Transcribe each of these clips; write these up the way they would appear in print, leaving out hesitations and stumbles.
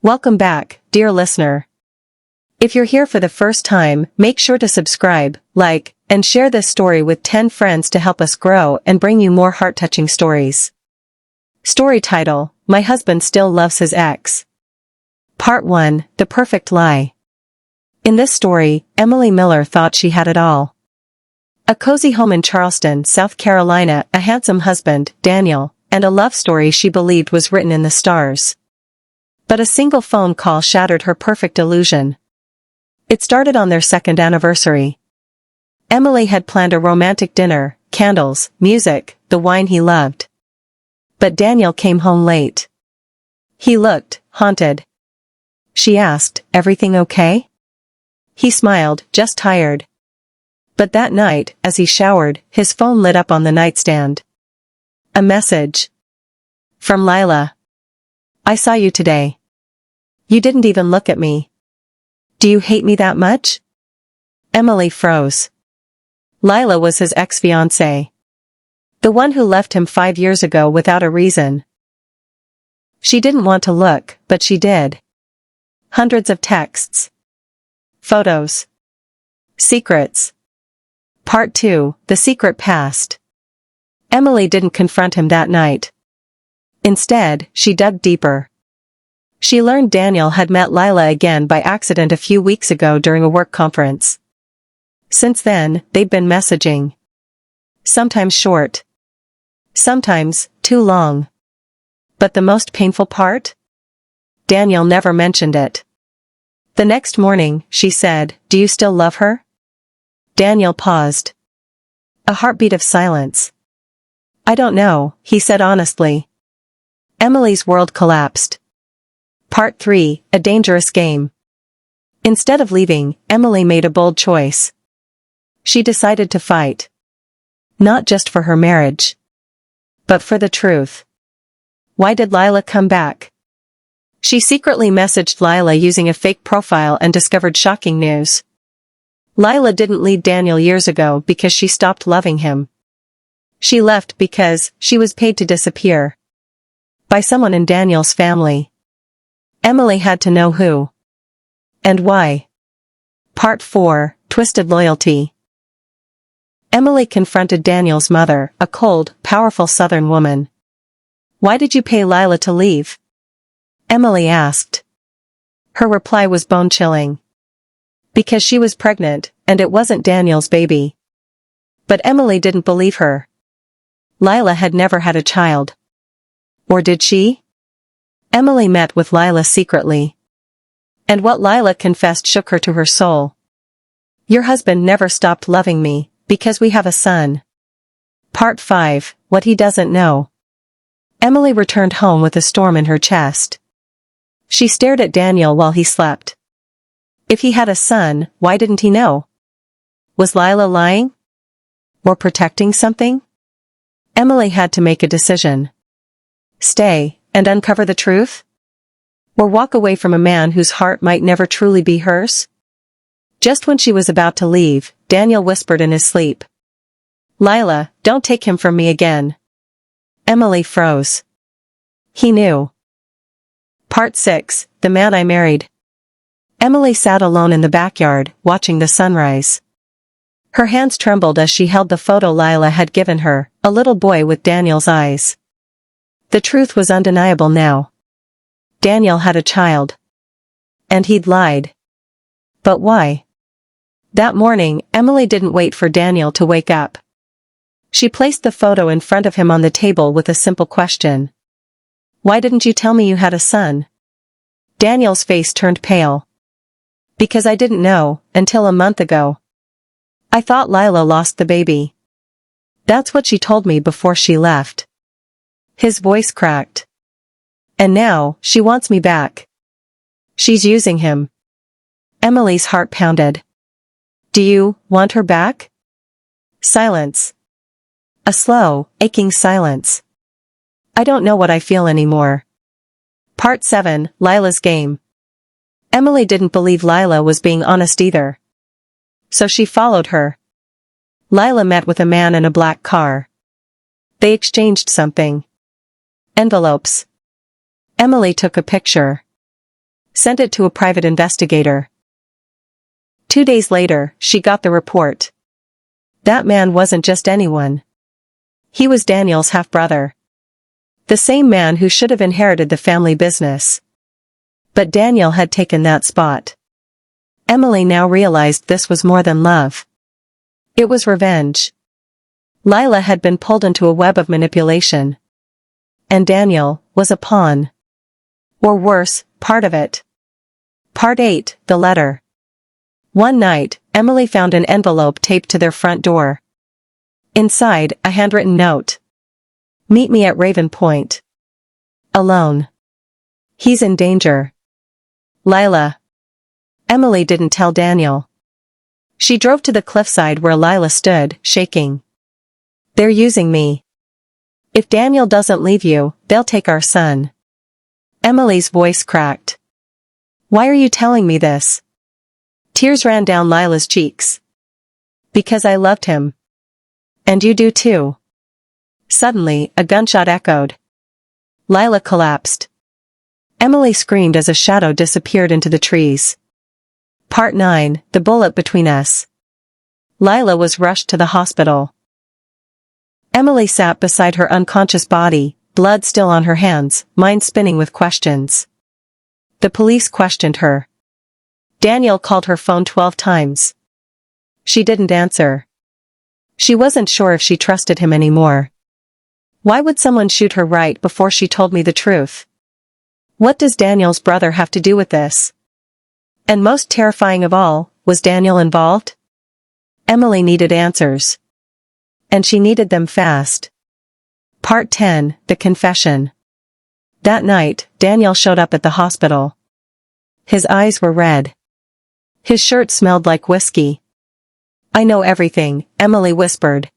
Welcome back, dear listener. If you're here for the first time, make sure to subscribe, like, and share this story with 10 friends to help us grow and bring you more heart-touching stories. Story title: My Husband Still Loves His Ex. Part 1, The Perfect Lie. In this story, Emily Miller thought she had it all. A cozy home in Charleston, South Carolina, a handsome husband, Daniel, and a love story she believed was written in the stars. But a single phone call shattered her perfect illusion. It started on their second anniversary. Emily had planned a romantic dinner, candles, music, the wine he loved. But Daniel came home late. He looked haunted. She asked, "Everything okay?" He smiled, "Just tired." But that night, as he showered, his phone lit up on the nightstand. A message. From Lila. "I saw you today. You didn't even look at me. Do you hate me that much?" Emily froze. Lila was his ex-fiancée. The one who left him 5 years ago without a reason. She didn't want to look, but she did. Hundreds of texts. Photos. Secrets. Part 2, The Secret Past. Emily didn't confront him that night. Instead, she dug deeper. She learned Daniel had met Lila again by accident a few weeks ago during a work conference. Since then, they'd been messaging. Sometimes short. Sometimes, too long. But the most painful part? Daniel never mentioned it. The next morning, she said, "Do you still love her?" Daniel paused. A heartbeat of silence. "I don't know," he said honestly. Emily's world collapsed. Part 3, A Dangerous Game. Instead of leaving, Emily made a bold choice. She decided to fight. Not just for her marriage. But for the truth. Why did Lila come back? She secretly messaged Lila using a fake profile and discovered shocking news. Lila didn't leave Daniel years ago because she stopped loving him. She left because she was paid to disappear. By someone in Daniel's family. Emily had to know who. And why. Part 4, Twisted Loyalty. Emily confronted Daniel's mother, a cold, powerful Southern woman. "Why did you pay Lila to leave?" Emily asked. Her reply was bone-chilling. Because she was pregnant, and it wasn't Daniel's baby. But Emily didn't believe her. Lila had never had a child. Or did she? Emily met with Lila secretly. And what Lila confessed shook her to her soul. "Your husband never stopped loving me, because we have a son." Part 5, What He Doesn't Know. Emily returned home with a storm in her chest. She stared at Daniel while he slept. If he had a son, why didn't he know? Was Lila lying? Or protecting something? Emily had to make a decision. Stay, and uncover the truth? Or walk away from a man whose heart might never truly be hers? Just when she was about to leave, Daniel whispered in his sleep. "Lila, don't take him from me again." Emily froze. He knew. Part 6, The Man I Married. Emily sat alone in the backyard, watching the sunrise. Her hands trembled as she held the photo Lila had given her, a little boy with Daniel's eyes. The truth was undeniable now. Daniel had a child. And he'd lied. But why? That morning, Emily didn't wait for Daniel to wake up. She placed the photo in front of him on the table with a simple question. "Why didn't you tell me you had a son?" Daniel's face turned pale. "Because I didn't know, until a month ago. I thought Lila lost the baby. That's what she told me before she left." His voice cracked. "And now, she wants me back. She's using him." Emily's heart pounded. "Do you want her back?" Silence. A slow, aching silence. "I don't know what I feel anymore." Part 7, Lila's Game. Emily didn't believe Lila was being honest either. So she followed her. Lila met with a man in a black car. They exchanged something. Envelopes. Emily took a picture. Sent it to a private investigator. 2 days later, she got the report. That man wasn't just anyone. He was Daniel's half-brother. The same man who should have inherited the family business. But Daniel had taken that spot. Emily now realized this was more than love. It was revenge. Lila had been pulled into a web of manipulation. And Daniel was a pawn. Or worse, part of it. Part 8, the letter. One night, Emily found an envelope taped to their front door. Inside, a handwritten note. Meet me at Raven Point. Alone. He's in danger. Lila. Emily didn't tell Daniel. She drove to the cliffside where Lila stood, shaking. They're using me. If Daniel doesn't leave you, they'll take our son. Emily's voice cracked. Why are you telling me this? Tears ran down Lila's cheeks. Because I loved him. And you do too. Suddenly, a gunshot echoed. Lila collapsed. Emily screamed as a shadow disappeared into the trees. Part 9, the bullet between us. Lila was rushed to the hospital. Emily sat beside her unconscious body, blood still on her hands, mind spinning with questions. The police questioned her. Daniel called her phone 12 times. She didn't answer. She wasn't sure if she trusted him anymore. Why would someone shoot her right before she told me the truth? What does Daniel's brother have to do with this? And most terrifying of all, was Daniel involved? Emily needed answers. And she needed them fast. Part 10, the confession. That night, Daniel showed up at the hospital. His eyes were red. His shirt smelled like whiskey. I know everything, Emily whispered.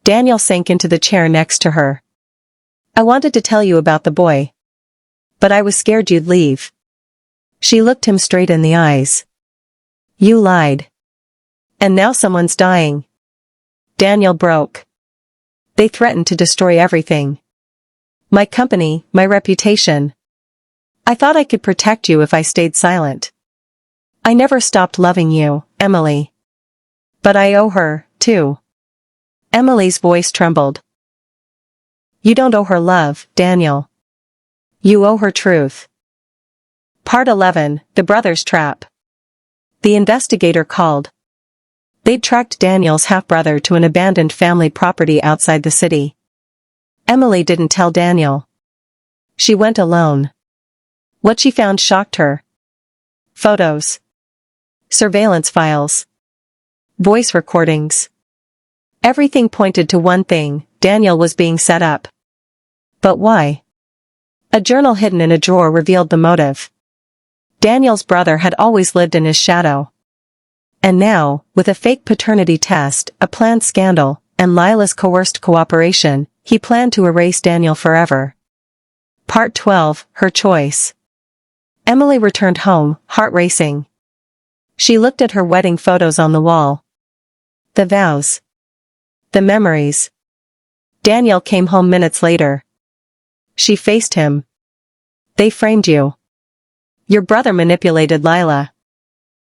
Daniel sank into the chair next to her. I wanted to tell you about the boy. But I was scared you'd leave. She looked him straight in the eyes. You lied. And now someone's dying. Daniel broke. They threatened to destroy everything. My company, my reputation. I thought I could protect you if I stayed silent. I never stopped loving you, Emily. But I owe her, too. Emily's voice trembled. You don't owe her love, Daniel. You owe her truth. Part 11, the brothers' trap. The investigator called. They'd tracked Daniel's half-brother to an abandoned family property outside the city. Emily didn't tell Daniel. She went alone. What she found shocked her. Photos. Surveillance files. Voice recordings. Everything pointed to one thing, Daniel was being set up. But why? A journal hidden in a drawer revealed the motive. Daniel's brother had always lived in his shadow. And now, with a fake paternity test, a planned scandal, and Lila's coerced cooperation, he planned to erase Daniel forever. Part 12, her choice. Emily returned home, heart racing. She looked at her wedding photos on the wall. The vows. The memories. Daniel came home minutes later. She faced him. They framed you. Your brother manipulated Lila.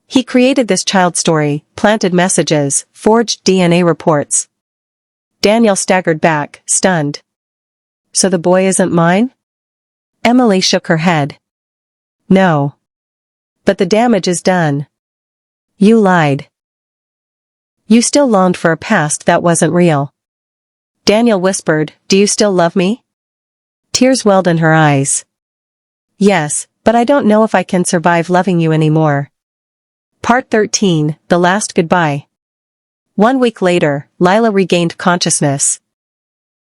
He created this child story, planted messages, forged DNA reports. Daniel staggered back, stunned. So the boy isn't mine? Emily shook her head. No. But the damage is done. You lied. You still longed for a past that wasn't real. Daniel whispered, do you still love me? Tears welled in her eyes. Yes, but I don't know if I can survive loving you anymore. Part 13, the last goodbye. 1 week later, Lila regained consciousness.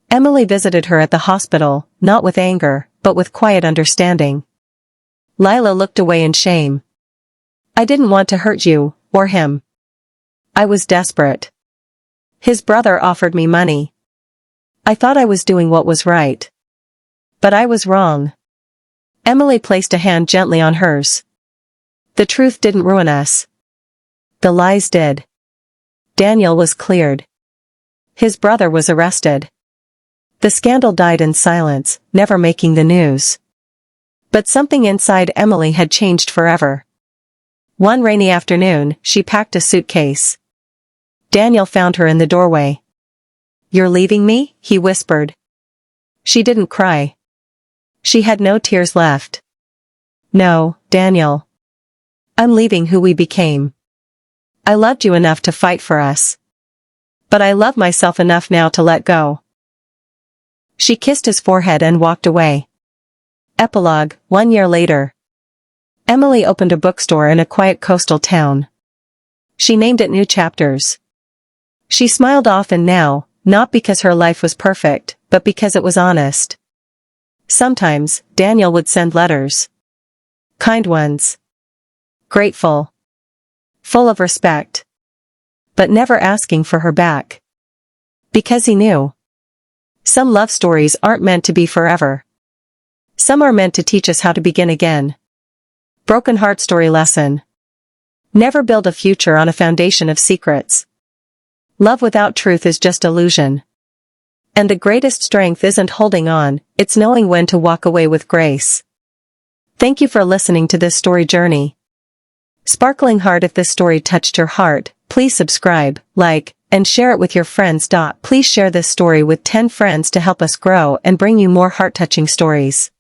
Emily visited her at the hospital, not with anger, but with quiet understanding. Lila looked away in shame. I didn't want to hurt you, or him. I was desperate. His brother offered me money. I thought I was doing what was right. But I was wrong. Emily placed a hand gently on hers. The truth didn't ruin us. The lies did. Daniel was cleared. His brother was arrested. The scandal died in silence, never making the news. But something inside Emily had changed forever. One rainy afternoon, she packed a suitcase. Daniel found her in the doorway. "You're leaving me?" he whispered. She didn't cry. She had no tears left. "No, Daniel. I'm leaving who we became. I loved you enough to fight for us. But I love myself enough now to let go." She kissed his forehead and walked away. Epilogue, 1 year later. Emily opened a bookstore in a quiet coastal town. She named it New Chapters. She smiled often now, not because her life was perfect, but because it was honest. Sometimes, Daniel would send letters. Kind ones. Grateful. Full of respect. But never asking for her back. Because he knew. Some love stories aren't meant to be forever. Some are meant to teach us how to begin again. Broken heart story lesson. Never build a future on a foundation of secrets. Love without truth is just illusion. And the greatest strength isn't holding on, it's knowing when to walk away with grace. Thank you for listening to this story journey. Sparkling heart, if this story touched your heart, please subscribe, like, and share it with your friends. Please share this story with 10 friends to help us grow and bring you more heart-touching stories.